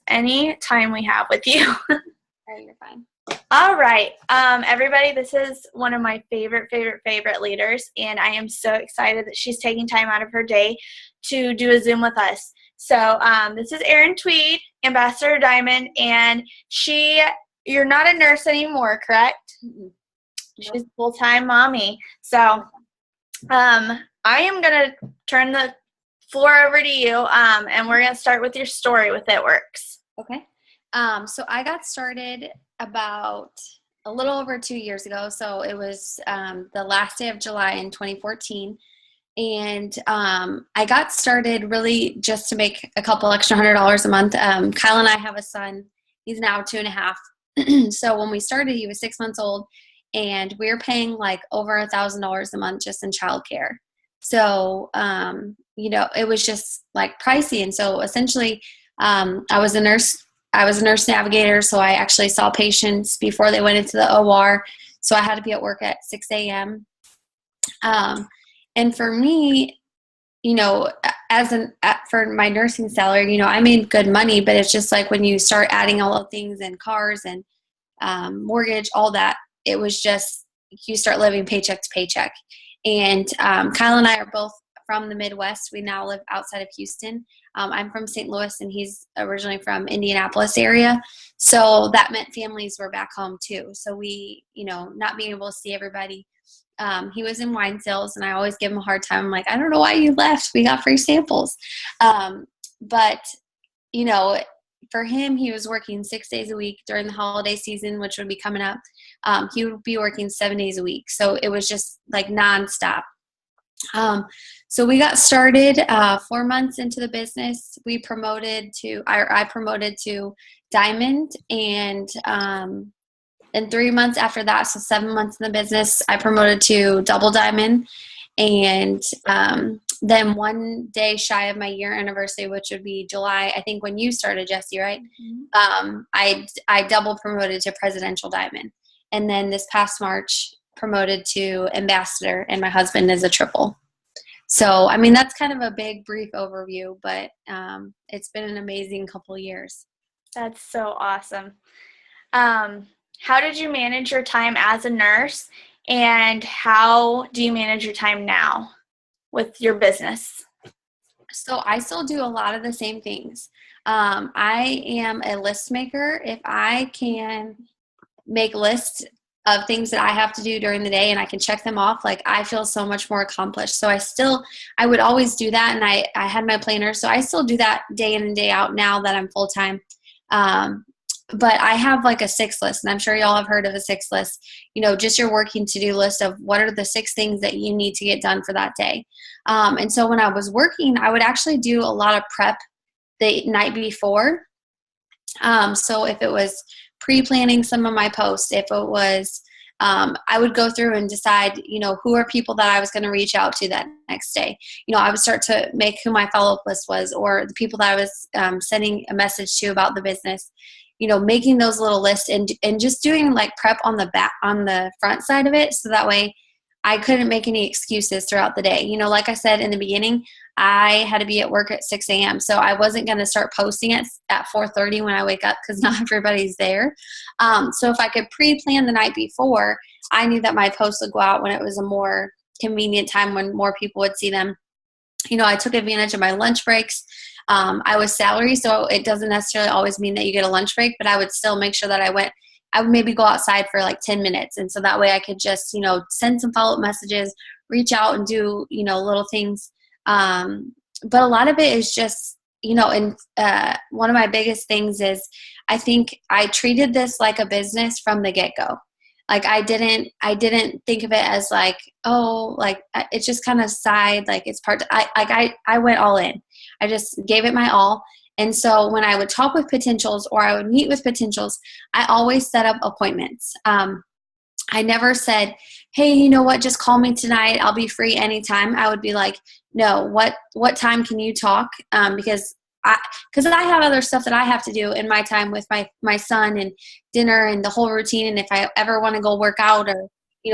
any time we have with you. Oh, you're fine. All right. Everybody, this is one of my favorite leaders, and I am so excited that she's taking time out of her day to do a Zoom with us. So this is Erin Tweed, Ambassador Diamond, and you're not a nurse anymore, correct? Mm-hmm. She's a full-time mommy. So I am going to turn the floor over to you, and we're going to start with your story with Itworks. Okay. So I got started about a little over 2 years ago. So it was the last day of July in 2014. And I got started really just to make a couple extra $100 a month. Kyle and I have a son. He's now 2.5. So when we started, he was 6 months old, and we were paying like over $1,000 a month just in childcare. So, it was just like pricey. And so essentially, I was a nurse navigator. So I actually saw patients before they went into the OR. So I had to be at work at 6 a.m. And for me, for my nursing salary, I made good money, but it's just like when you start adding all the things and cars and mortgage, all that, it was just, you start living paycheck to paycheck. And Kyle and I are both from the Midwest. We now live outside of Houston. I'm from St. Louis, and he's originally from Indianapolis area. So that meant families were back home too. So we, not being able to see everybody. He was in wine sales, and I always give him a hard time. I'm like, I don't know why you left. We got free samples. But for him, he was working 6 days a week during the holiday season, which would be coming up. He would be working 7 days a week. So it was just like nonstop. So we got started 4 months into the business. I promoted to Diamond, and 3 months after that, so 7 months in the business, I promoted to Double Diamond. And then 1 day shy of my year anniversary, which would be July, I think when you started, Jesse, right? Mm-hmm. I double promoted to Presidential Diamond. And then this past March, promoted to Ambassador, and my husband is a triple. So, that's kind of a big, brief overview, but it's been an amazing couple of years. That's so awesome. How did you manage your time as a nurse, and how do you manage your time now with your business? So I still do a lot of the same things. I am a list maker. If I can make lists of things that I have to do during the day and I can check them off, like, I feel so much more accomplished. So I would always do that. And I had my planner. So I still do that day in and day out now that I'm full-time. But I have like a 6 list, and I'm sure y'all have heard of a 6 list, just your working to-do list of what are the 6 things that you need to get done for that day. And so when I was working, I would actually do a lot of prep the night before. So if it was pre-planning some of my posts, if it was, I would go through and decide, who are people that I was going to reach out to that next day. I would start to make who my follow-up list was, or the people that I was sending a message to about the business, making those little lists and just doing like prep on the front side of it. So that way I couldn't make any excuses throughout the day. Like I said in the beginning, I had to be at work at 6 a.m. So I wasn't going to start posting at 4:30 when I wake up, because not everybody's there. So if I could pre-plan the night before, I knew that my posts would go out when it was a more convenient time when more people would see them. I took advantage of my lunch breaks. I was salary, so it doesn't necessarily always mean that you get a lunch break, but I would still make sure that I would maybe go outside for like 10 minutes. And so that way I could just, send some follow-up messages, reach out and do, little things. But a lot of it is just, and one of my biggest things is I think I treated this like a business from the get-go. Like I didn't think of it as like, oh, like it's just kind of side, like it's I went all in. I just gave it my all. And so when I would talk with potentials or I would meet with potentials, I always set up appointments. I never said, hey, you know what, just call me tonight. I'll be free anytime. I would be like, no, what time can you talk? Because I have other stuff that I have to do in my time with my son and dinner and the whole routine. And if I ever want to go work out or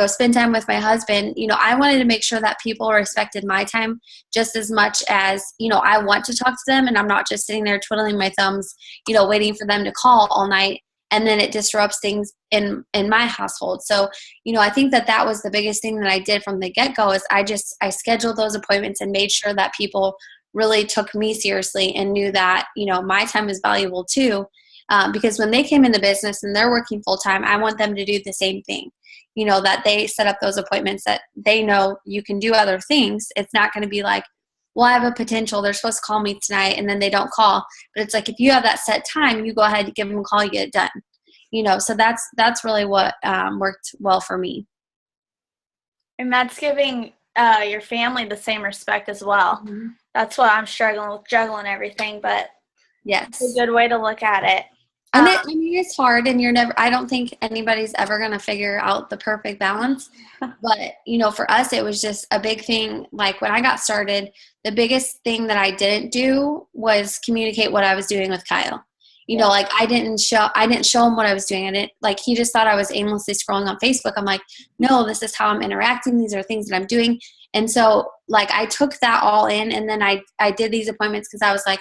spend time with my husband, I wanted to make sure that people respected my time just as much as, I want to talk to them, and I'm not just sitting there twiddling my thumbs, waiting for them to call all night. And then it disrupts things in my household. So, I think that was the biggest thing that I did from the get-go is I scheduled those appointments and made sure that people really took me seriously and knew that, my time is valuable too. Because when they came in the business and they're working full-time, I want them to do the same thing, that they set up those appointments, that they know you can do other things. It's not going to be like, well, I have a potential, they're supposed to call me tonight, and then they don't call. But it's like, if you have that set time, you go ahead, give them a call, you get it done. So that's really what worked well for me. And that's giving your family the same respect as well. Mm-hmm. That's what I'm struggling with, juggling everything, but yes, it's a good way to look at it. And it's hard, and I don't think anybody's ever going to figure out the perfect balance. But, for us, it was just a big thing. Like when I got started, the biggest thing that I didn't do was communicate what I was doing with Kyle. Like I didn't show him what I was doing. He just thought I was aimlessly scrolling on Facebook. I'm like, no, this is how I'm interacting. These are things that I'm doing. And so I took that all in, and then I did these appointments because I was like,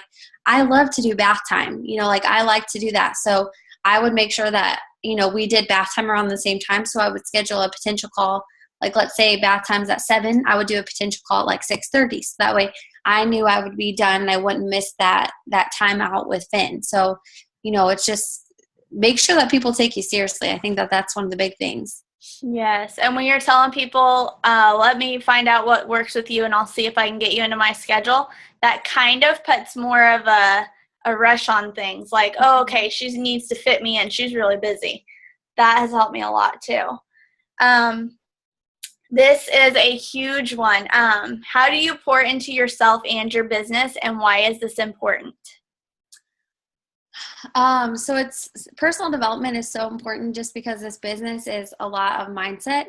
I love to do bath time. I like to do that. So I would make sure that, we did bath time around the same time. So I would schedule a potential call. Let's say bath time's at 7, I would do a potential call at 6:30. So that way I knew I would be done and I wouldn't miss that time out with Finn. So, it's just make sure that people take you seriously. I think that that's one of the big things. Yes. And when you're telling people, let me find out what works with you and I'll see if I can get you into my schedule, that kind of puts more of a rush on things. Like, oh, okay, she needs to fit me in. She's really busy. That has helped me a lot too. This is a huge one. How do you pour into yourself and your business, and why is this important? So it's personal development is so important just because this business is a lot of mindset.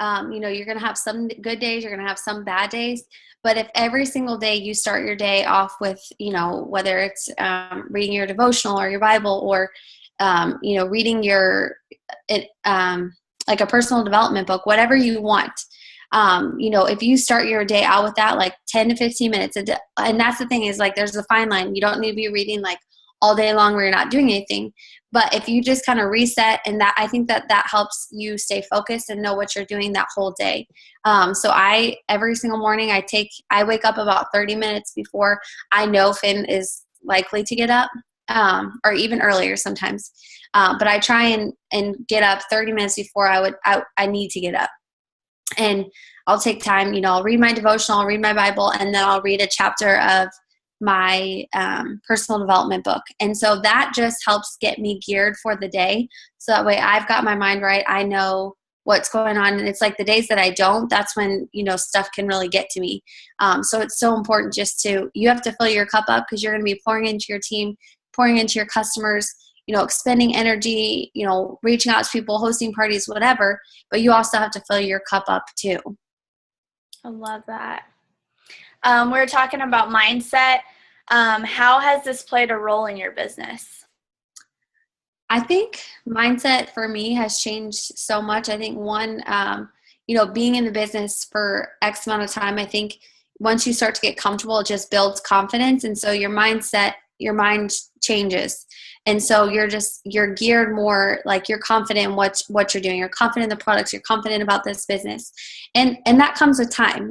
You're going to have some good days, you're going to have some bad days, but if every single day you start your day off with, whether it's reading your devotional or your Bible or, reading like a personal development book, whatever you want. If you start your day out with that, 10 to 15 minutes, and that's the thing is there's a fine line. You don't need to be reading all day long where you're not doing anything. But if you just kind of reset, and that, I think that helps you stay focused and know what you're doing that whole day. So every single morning I wake up about 30 minutes before I know Finn is likely to get up, or even earlier sometimes. But I try and get up 30 minutes before I need to get up. And I'll take time, I'll read my devotional, I'll read my Bible, and then I'll read a chapter of my personal development book. And so that just helps get me geared for the day. So that way I've got my mind right. I know what's going on. And it's the days that I don't, that's when, stuff can really get to me. So it's so important you have to fill your cup up because you're going to be pouring into your team, pouring into your customers, expending energy, reaching out to people, hosting parties, whatever, but you also have to fill your cup up too. I love that. We're talking about mindset. How has this played a role in your business? I think mindset for me has changed so much. I think one, being in the business for X amount of time, I think once you start to get comfortable, it just builds confidence. And so your mind changes. And so you're geared more, you're confident in what you're doing. You're confident in the products. You're confident about this business. And that comes with time.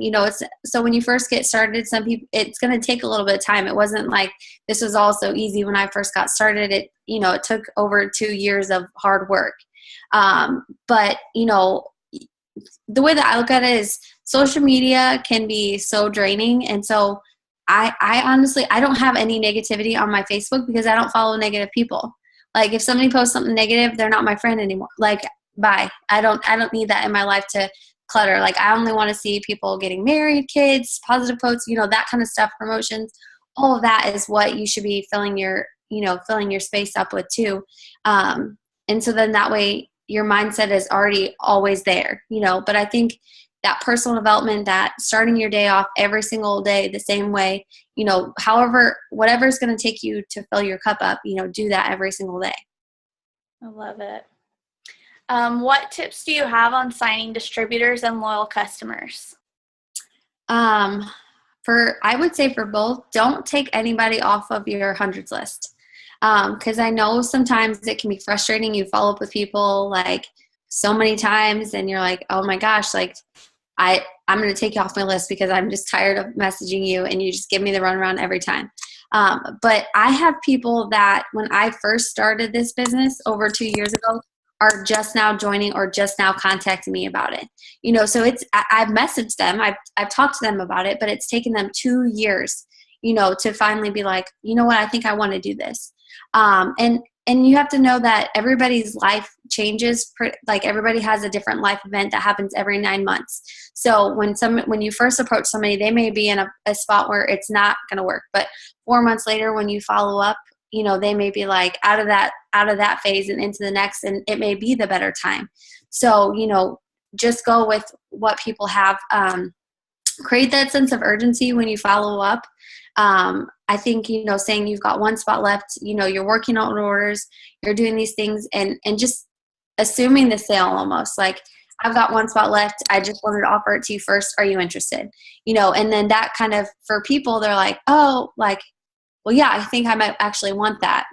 So when you first get started, some people, it's going to take a little bit of time. It wasn't like this was all so easy when I first got started. It took over 2 years of hard work. But the way that I look at it is social media can be so draining. And so I honestly, I don't have any negativity on my Facebook because I don't follow negative people. If somebody posts something negative, they're not my friend anymore. Bye. I don't need that in my life to clutter. I only want to see people getting married, kids, positive quotes, that kind of stuff, promotions. All of that is what you should be filling your space up with too. And so then that way your mindset is already always there, but I think that personal development, that starting your day off every single day the same way, whatever's going to take you to fill your cup up, do that every single day. I love it. What tips do you have on signing distributors and loyal customers? I would say for both, don't take anybody off of your hundreds list. Because I know sometimes it can be frustrating. You follow up with people like so many times and you're like, oh my gosh, like I'm going to take you off my list because I'm just tired of messaging you and you just give me the runaround every time. But I have people that when I first started this business over 2 years ago are just now joining or just now contacting me about it. So I've messaged them, I've talked to them about it, but it's taken them 2 years, to finally be like, you know what, I think I want to do this. And you have to know that everybody's life changes. Like everybody has a different life event that happens every 9 months. So when you first approach somebody, they may be in a spot where it's not going to work. But 4 months later, when you follow up, they may be like out of that phase and into the next, and it may be the better time. So, just go with what people have. Create that sense of urgency when you follow up. I think, saying you've got one spot left, you're working on orders, you're doing these things and just assuming the sale almost like I've got one spot left. I just wanted to offer it to you first. Are you interested? And then that kind of, for people, they're like, oh, like, well, yeah, I think I might actually want that,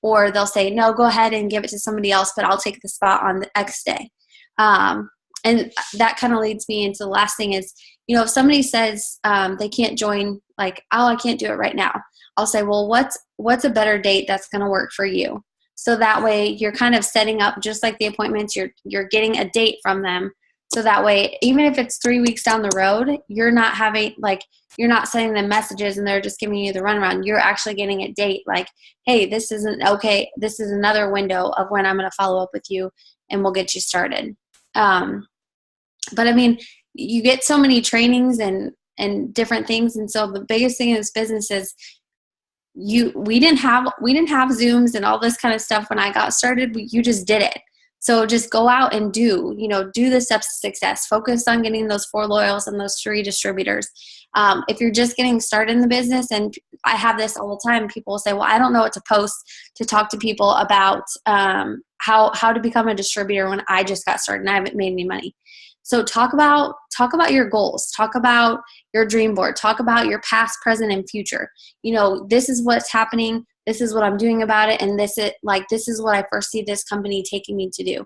or they'll say, no, go ahead and give it to somebody else, but I'll take the spot on the X day. And that kind of leads me into the last thing is, if somebody says they can't join, like, oh, I can't do it right now, I'll say, well, what's a better date that's going to work for you? So that way you're kind of setting up, just like the appointments, you're getting a date from them. So that way, even if it's 3 weeks down the road, you're not sending them messages and they're just giving you the runaround. You're actually getting a date like, hey, this isn't okay. This is another window of when I'm going to follow up with you and we'll get you started. But I mean, you get so many trainings and different things. And so the biggest thing in this business is we didn't have Zooms and all this kind of stuff when I got started. You just did it. So just go out and do the steps to success. Focus on getting those 4 loyals and those 3 distributors. If you're just getting started in the business, and I have this all the time, people will say, well, I don't know what to post to talk to people about how to become a distributor when I just got started and I haven't made any money. So talk about your goals, talk about your dream board, talk about your past, present, and future. This is what's happening. This is what I'm doing about it. And this is what I first see this company taking me to do.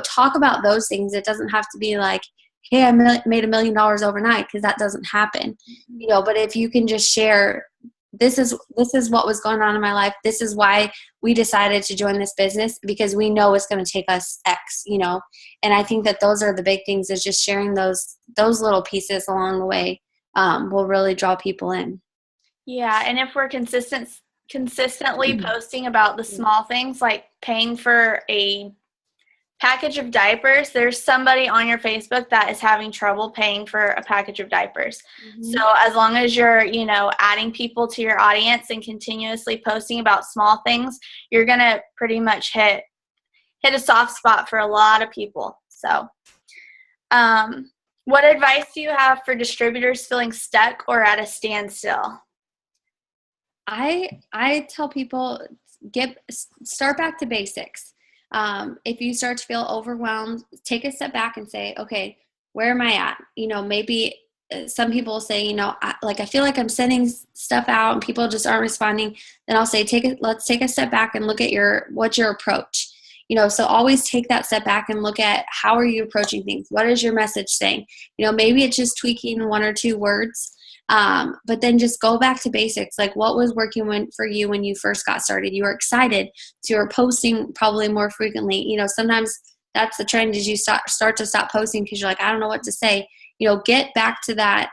Talk about those things. It doesn't have to be like, hey, I made $1 million overnight, because that doesn't happen. But if you can just share, this is what was going on in my life. This is why we decided to join this business, because we know it's going to take us X, and I think that those are the big things, is just sharing those little pieces along the way will really draw people in. Yeah. And if we're consistently posting about the small things, like paying for a package of diapers, there's somebody on your Facebook that is having trouble paying for a package of diapers. Mm-hmm. So as long as you're, adding people to your audience and continuously posting about small things, you're going to pretty much hit a soft spot for a lot of people. So what advice do you have for distributors feeling stuck or at a standstill? I tell people, start back to basics. If you start to feel overwhelmed, take a step back and say, okay, where am I at? Maybe some people say, I feel like I'm sending stuff out and people just aren't responding. Then I'll say, let's take a step back and look at what's your approach? So always take that step back and look at, how are you approaching things? What is your message saying? Maybe it's just tweaking 1 or 2 words. But then just go back to basics. Like, what was working for you when you first got started? You were excited, so you were posting probably more frequently. Sometimes that's the trend, is you start to stop posting because you're like, I don't know what to say. Get back to that,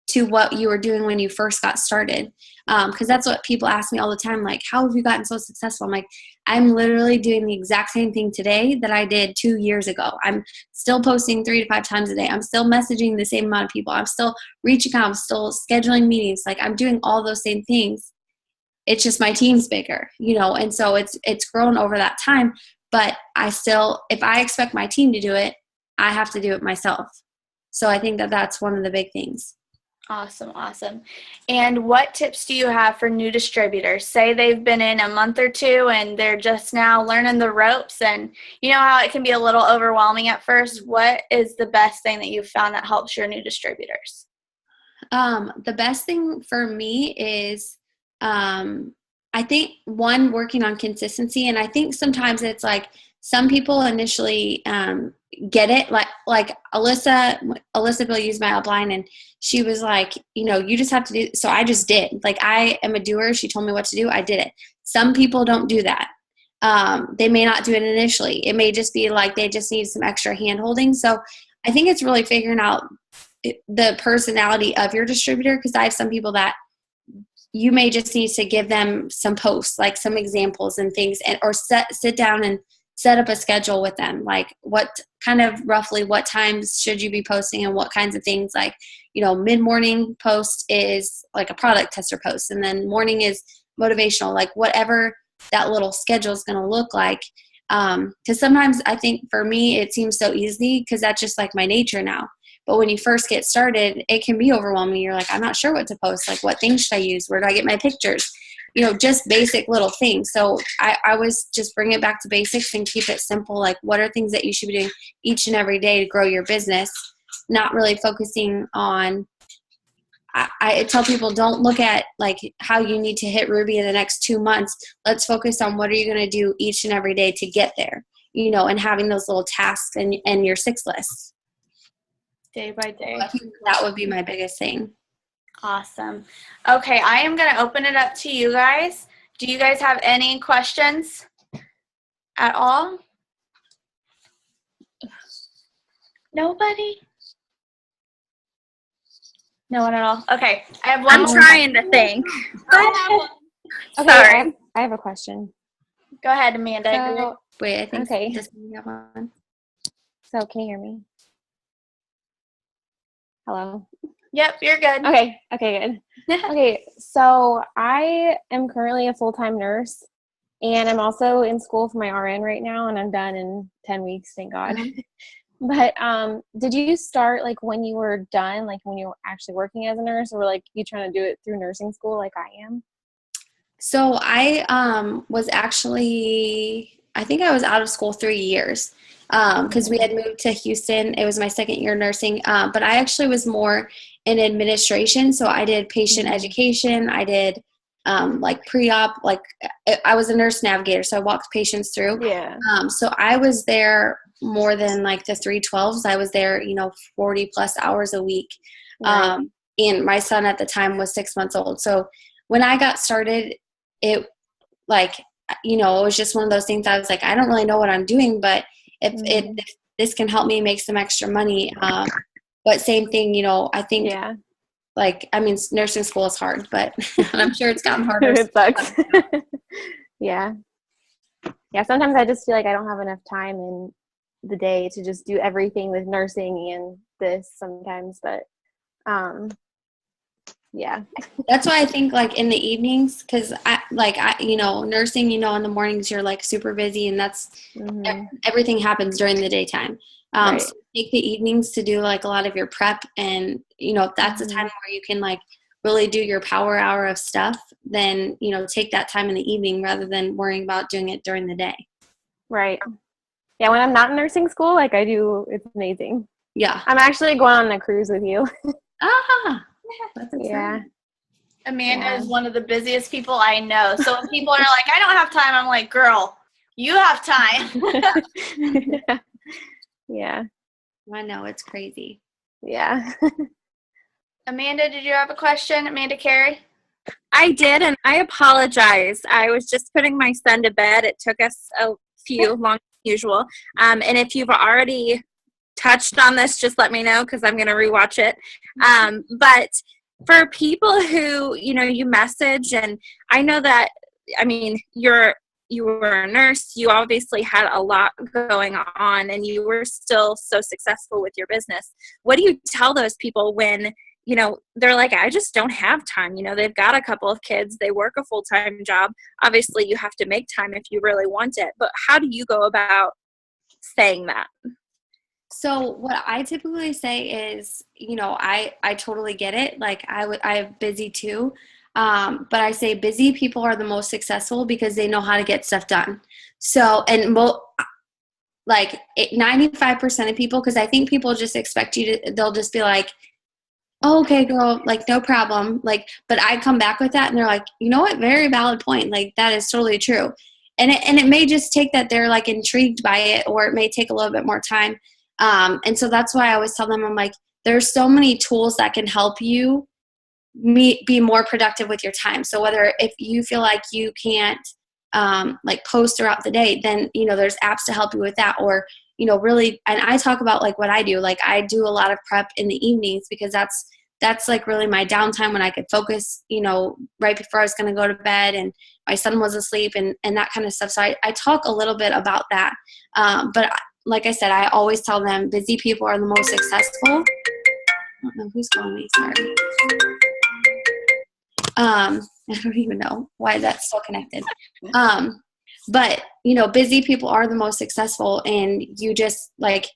to what you were doing when you first got started. Because that's what people ask me all the time, like, how have you gotten so successful? I'm like, I'm literally doing the exact same thing today that I did 2 years ago. I'm still posting 3 to 5 times a day. I'm still messaging the same amount of people. I'm still reaching out. I'm still scheduling meetings. Like, I'm doing all those same things. It's just my team's bigger, and so it's grown over that time. But if I expect my team to do it, I have to do it myself. So I think that that's one of the big things. Awesome, awesome. And what tips do you have for new distributors? Say they've been in a month or two and they're just now learning the ropes, and you know how it can be a little overwhelming at first. What is the best thing that you've found that helps your new distributors? The best thing for me is, I think, one, working on consistency. And I think sometimes it's like some people initially get it. Like Alyssa Bill used my upline, and she was like, you just have to do. So I just did. Like, I am a doer. She told me what to do. I did it. Some people don't do that. They may not do it initially. It may just be like they just need some extra hand holding. So I think it's really figuring out the personality of your distributor, because I have some people that you may just need to give them some posts, like some examples and things, or sit down and set up a schedule with them. Like, what kind of roughly what times should you be posting and what kinds of things, like, mid-morning post is like a product tester post, and then morning is motivational, like whatever that little schedule is going to look like. Because sometimes I think for me, it seems so easy because that's just like my nature now. But when you first get started, it can be overwhelming. You're like, I'm not sure what to post. Like, what things should I use? Where do I get my pictures? Just basic little things. So I always just bring it back to basics and keep it simple. Like, what are things that you should be doing each and every day to grow your business? Not really focusing on, I tell people, don't look at like how you need to hit Ruby in the next 2 months. Let's focus on what are you going to do each and every day to get there, and having those little tasks and your 6 lists. Day by day. I think that would be my biggest thing. Awesome. Okay, I am going to open it up to you guys. Do you guys have any questions at all? Nobody? No one at all? Okay, I have one. I'm trying to think. Okay, sorry. I have a question. Go ahead, Amanda. So, wait, I think okay. you have one. So, can you hear me? Hello? Yep, you're good. Okay, good. Okay, so I am currently a full-time nurse, and I'm also in school for my RN right now, and I'm done in 10 weeks, thank God. But did you start like when you were done, like when you were actually working as a nurse, or like you trying to do it through nursing school like I am? So I was actually, I think I was out of school 3 years. Because we had moved to Houston. It was my second year nursing, but I actually was more in administration. So I did patient education. I did like pre-op, like I was a nurse navigator. So I walked patients through. Yeah. So I was there more than like the 312s. I was there, 40 plus hours a week. Right. And my son at the time was 6 months old. So when I got started, it like, it was just one of those things. I was like, I don't really know what I'm doing, but if this can help me make some extra money, but same thing, I think, like, I mean, nursing school is hard, but I'm sure it's gotten harder. It sucks. Yeah. Sometimes I just feel like I don't have enough time in the day to just do everything with nursing and this sometimes, but yeah. That's why I think like in the evenings, because I nursing, in the mornings you're like super busy, and that's everything happens during the daytime. Right. So take the evenings to do like a lot of your prep, and if that's a time where you can like really do your power hour of stuff, then take that time in the evening rather than worrying about doing it during the day. Right. Yeah, when I'm not in nursing school, like I do, it's amazing. Yeah. I'm actually going on a cruise with you. That's yeah. Amanda is one of the busiest people I know. So when people are like, I don't have time, I'm like, girl, you have time. Yeah. I know, it's crazy. Yeah. Amanda, did you have a question? Amanda Carey? I did, and I apologize. I was just putting my son to bed. It took us a few longer than usual. And if you've already touched on this, just let me know because I'm going to rewatch it. But for people who, you message, and I know that, I mean, you were a nurse, you obviously had a lot going on, and you were still so successful with your business. What do you tell those people when, they're like, I just don't have time? They've got a couple of kids, they work a full-time job. Obviously, you have to make time if you really want it, but how do you go about saying that? So what I typically say is, I totally get it. Like I'm busy too. But I say busy people are the most successful because they know how to get stuff done. So, and 95% of people, because I think people just expect they'll just be like, oh, okay, girl, like no problem. Like, but I come back with that and they're like, you know what? Very valid point. Like that is totally true. And it may just take that they're like intrigued by it, or it may take a little bit more time. And so that's why I always tell them, I'm like, there's so many tools that can help you be more productive with your time. So whether if you feel like you can't like post throughout the day, then there's apps to help you with that, or really. And I talk about like what I do. Like I do a lot of prep in the evenings because that's like really my downtime when I could focus, right before I was going to go to bed and my son was asleep and that kind of stuff. So I talk a little bit about that. But like I said, I always tell them busy people are the most successful. I don't know who's calling me. Sorry. I don't even know why that's still connected. But busy people are the most successful, and you just like,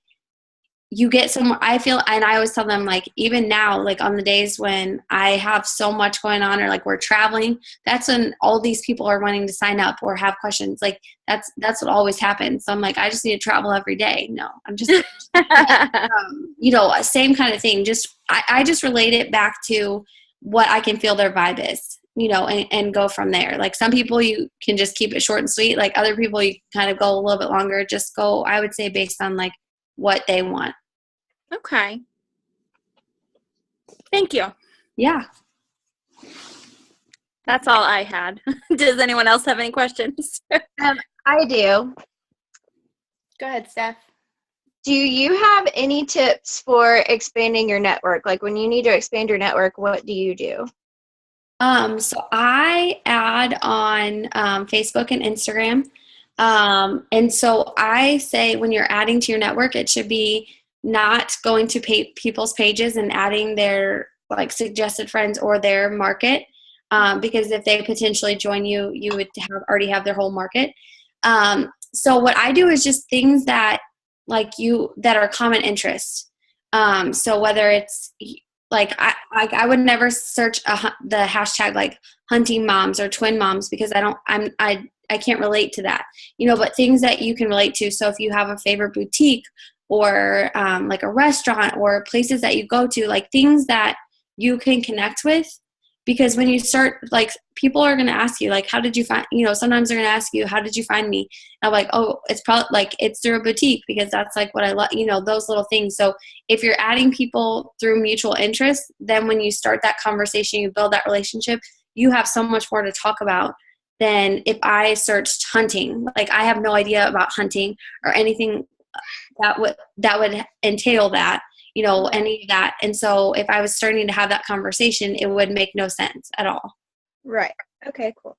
you get some, I feel, and I always tell them, like, even now, like on the days when I have so much going on or like we're traveling, that's when all these people are wanting to sign up or have questions. Like that's what always happens. So I'm like, I just need to travel every day. No, I'm just, same kind of thing. Just, I just relate it back to what I can feel their vibe is, and go from there. Like some people you can just keep it short and sweet. Like other people you kind of go a little bit longer. Just go, I would say, based on like what they want. Okay. Thank you. Yeah. That's all I had. Does anyone else have any questions? I do. Go ahead, Steph. Do you have any tips for expanding your network? Like when you need to expand your network, what do you do? So I add on Facebook and Instagram. And so I say when you're adding to your network, it should be not going to people's pages and adding their like suggested friends or their market. Because if they potentially join you, you would already have their whole market. So what I do is just things that that are common interest. So whether it's like, I would never search the hashtag like hunting moms or twin moms because I can't relate to that, but things that you can relate to. So if you have a favorite boutique or like a restaurant or places that you go to, like things that you can connect with, because when you start, like people are going to ask you, like, how did you find, sometimes they're going to ask you, how did you find me? And I'm like, oh, it's probably like, it's through a boutique because that's like what I love, those little things. So if you're adding people through mutual interest, then when you start that conversation, you build that relationship, you have so much more to talk about than if I searched hunting. Like I have no idea about hunting or anything that would entail that. Any of that. And so if I was starting to have that conversation, it would make no sense at all. Right. Okay, cool.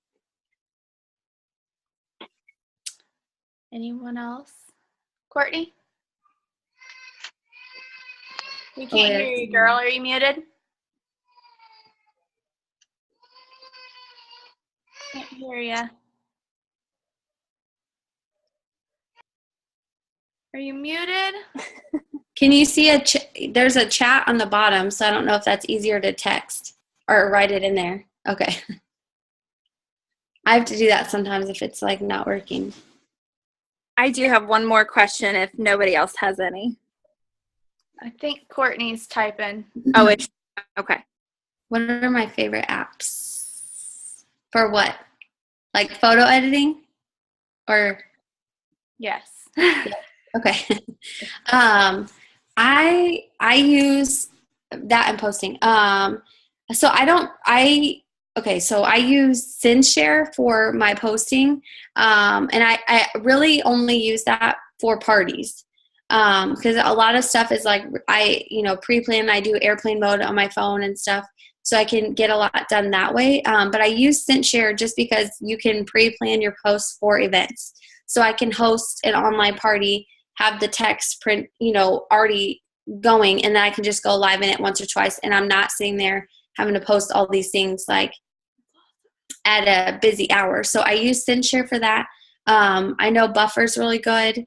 Anyone else? Courtney? We can't hear you, girl. Are you muted? Can't hear ya. Are you muted? Can you see there's a chat on the bottom, so I don't know if that's easier to text or write it in there. Okay. I have to do that sometimes if it's like not working. I do have one more question if nobody else has any. I think Courtney's typing. Oh, it's okay. What are my favorite apps? For what? Like photo editing? Or? Yes. Okay. I use that in posting. So I use SendShare for my posting. And I really only use that for parties. Because a lot of stuff is like, pre-plan, I do airplane mode on my phone and stuff. So I can get a lot done that way. But I use SendShare just because you can pre-plan your posts for events. So I can host an online party, have the text print, already going, and then I can just go live in it once or twice. And I'm not sitting there having to post all these things like at a busy hour. So I use SendShare for that. I know Buffer's really good.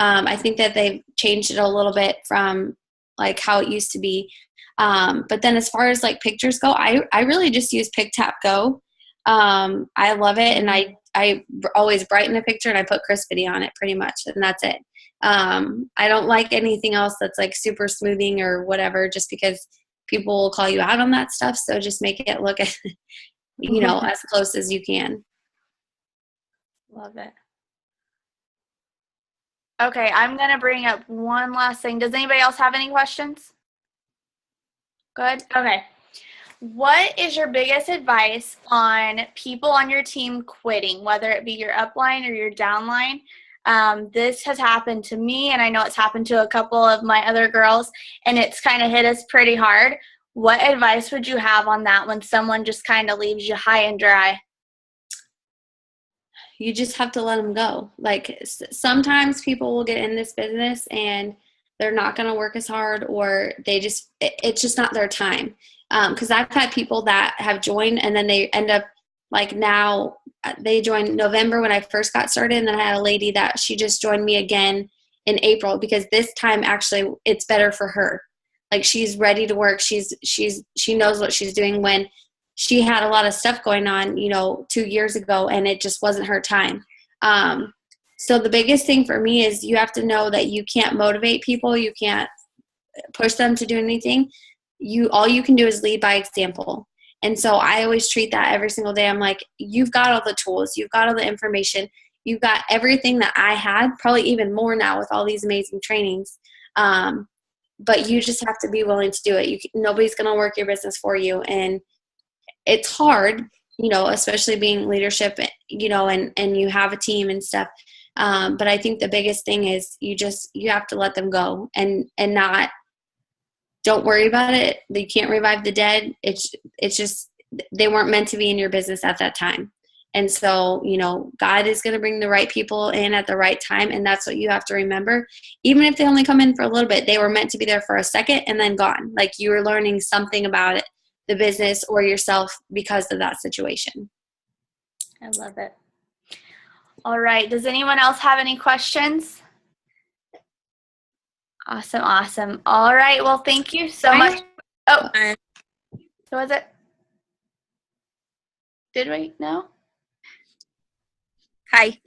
I think that they've changed it a little bit from like how it used to be. But then as far as like pictures go, I really just use Pick Tap Go. I love it. And I always brighten a picture and I put crispity on it pretty much. And that's it. I don't like anything else that's like super smoothing or whatever, just because people will call you out on that stuff. So just make it look, you know, as close as you can. Love it. Okay, I'm going to bring up one last thing. Does anybody else have any questions? Good? Okay. What is your biggest advice on people on your team quitting, whether it be your upline or your downline? This has happened to me, and I know it's happened to a couple of my other girls, and it's kind of hit us pretty hard. What advice would you have on that when someone just kind of leaves you high and dry? You just have to let them go. Like sometimes people will get in this business and they're not going to work as hard, or it's just not their time. Because I've had people that have joined and then they end up like now they joined November when I first got started. And then I had a lady that she just joined me again in April, because this time actually it's better for her. Like she's ready to work. She knows what she's doing, when she had a lot of stuff going on, 2 years ago, and it just wasn't her time. So the biggest thing for me is you have to know that you can't motivate people. You can't push them to do anything. All you can do is lead by example. And so I always treat that every single day. I'm like, you've got all the tools, you've got all the information, you've got everything that I had, probably even more now with all these amazing trainings. But you just have to be willing to do it. Nobody's going to work your business for you. And it's hard, especially being leadership, and you have a team and stuff. But I think the biggest thing is you have to let them go and not, don't worry about it. You can't revive the dead. It's just, they weren't meant to be in your business at that time. And so, God is going to bring the right people in at the right time. And that's what you have to remember. Even if they only come in for a little bit, they were meant to be there for a second and then gone. Like you were learning something about it, the business or yourself, because of that situation. I love it. All right. Does anyone else have any questions? Awesome. All right. Well, thank you so much. Oh, so was it? Did we? No? Hi.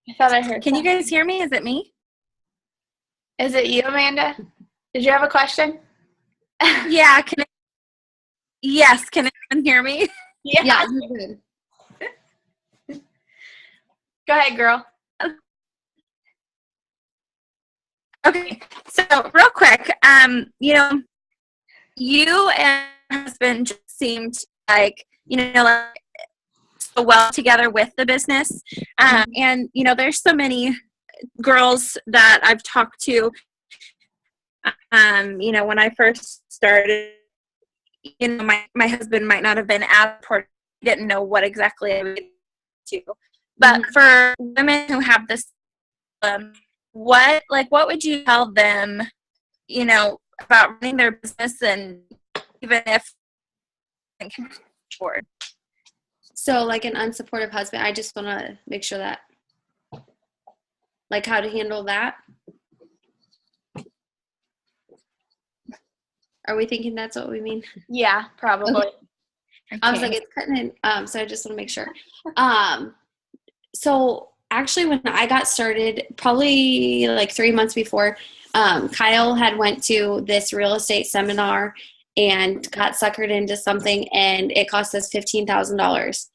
I thought I heard. Can you guys hear me? Is it me? Is it you, Amanda? Did you have a question? Yeah. Yes. Can anyone hear me? Yeah, you're good. Go ahead, girl. Okay. So real quick, you and your husband just seemed like, like so well together with the business. And, there's so many girls that I've talked to, when I first started, my husband might not have been as important. He didn't know what exactly I would do. But for women who have this, what would you tell them, about running their business, and even if forward? So like an unsupportive husband, I just want to make sure that, like how to handle that. Are we thinking that's what we mean? Yeah, probably. Okay. I was like, it's cutting in. So I just want to make sure. So actually when I got started, probably like 3 months before, Kyle had went to this real estate seminar and got suckered into something, and it cost us $15,000.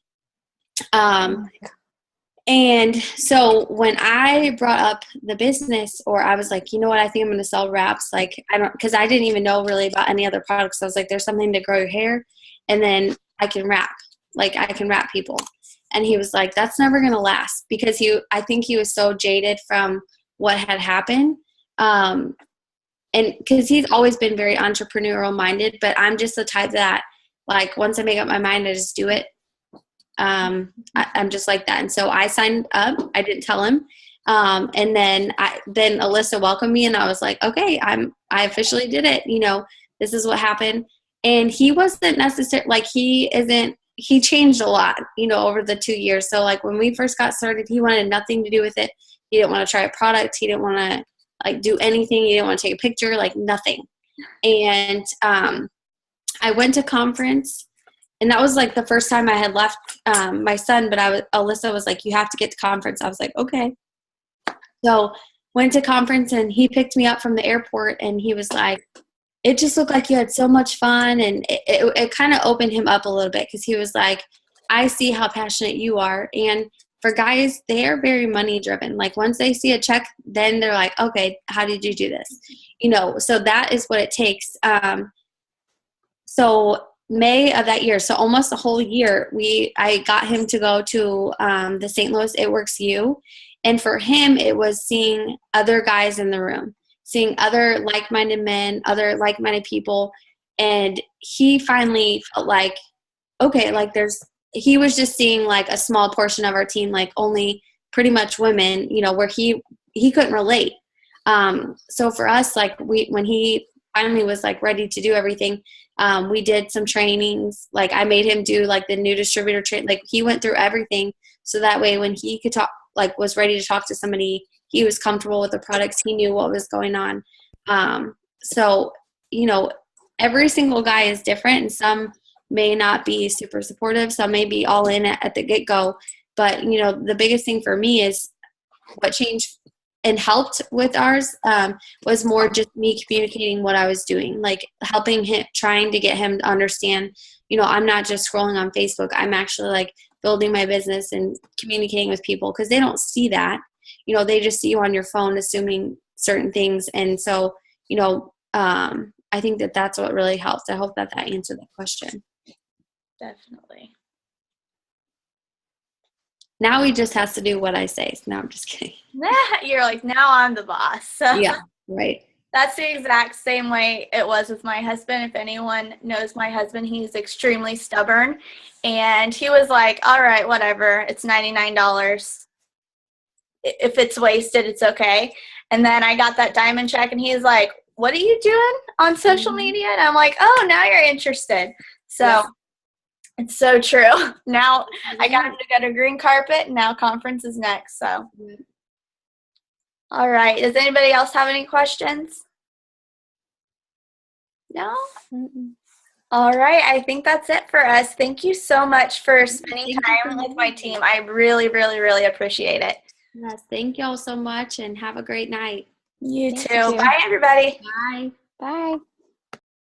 And so when I brought up the business, or I was like, you know what, I think I'm going to sell wraps. Like, because I didn't even know really about any other products. I was like, there's something to grow your hair, and then I can wrap. Like, I can wrap people. And he was like, that's never going to last, because I think he was so jaded from what had happened. And because he's always been very entrepreneurial minded, but I'm just the type that, like, once I make up my mind, I just do it. I'm just like that. And so I signed up. I didn't tell him. And then Alyssa welcomed me, and I was like, okay, I officially did it. This is what happened. And he wasn't necessarily, like, he isn't he changed a lot, you know, over the 2 years. So like when we first got started, he wanted nothing to do with it. He didn't want to try a product. He didn't want to like do anything. He didn't want to take a picture, like nothing. And I went to conference, and that was like the first time I had left my son, but Alyssa was like, you have to get to conference. I was like, okay. So went to conference, and he picked me up from the airport, and he was like, it just looked like you had so much fun. And it kind of opened him up a little bit, because he was like, I see how passionate you are. And for guys, they are very money driven. Like once they see a check, then they're like, okay, how did you do this? You know, so that is what it takes. So May of that year, so almost a whole year, I got him to go to the St. Louis Itworks U. And for him, it was seeing other guys in the room, seeing other like-minded men, other like-minded people. And he finally felt like, okay, like he was just seeing like a small portion of our team, like only pretty much women, you know, where he couldn't relate. So for us, like when he finally was like ready to do everything, we did some trainings. Like I made him do like the new distributor training. Like he went through everything. So that way when he could talk, like was ready to talk to somebody, he was comfortable with the products. He knew what was going on. So, you know, every single guy is different, and some may not be super supportive. Some may be all in at the get-go. But, you know, the biggest thing for me is what changed and helped with ours was more just me communicating what I was doing, like helping him, trying to get him to understand, you know, I'm not just scrolling on Facebook. I'm actually like building my business and communicating with people, because they don't see that. You know, they just see you on your phone assuming certain things. And so, you know, I think that that's what really helps. I hope that answered the question. Definitely. Now he just has to do what I say. No, I'm just kidding. You're like, now I'm the boss. So Yeah, right. that's the exact same way it was with my husband. If anyone knows my husband, he's extremely stubborn. And he was like, all right, whatever. It's $99. If it's wasted, it's okay. And then I got that diamond check, and he's like, what are you doing on social media? And I'm like, oh, now you're interested. So yeah. It's so true. Now I got him to go to green carpet, and now conference is next. So, all right. Does anybody else have any questions? No? Mm-mm. All right. I think that's it for us. Thank you so much for spending time with my team. I really, really, really appreciate it. Yes. Thank you all so much, and have a great night. You too. Bye, everybody. Bye. Bye.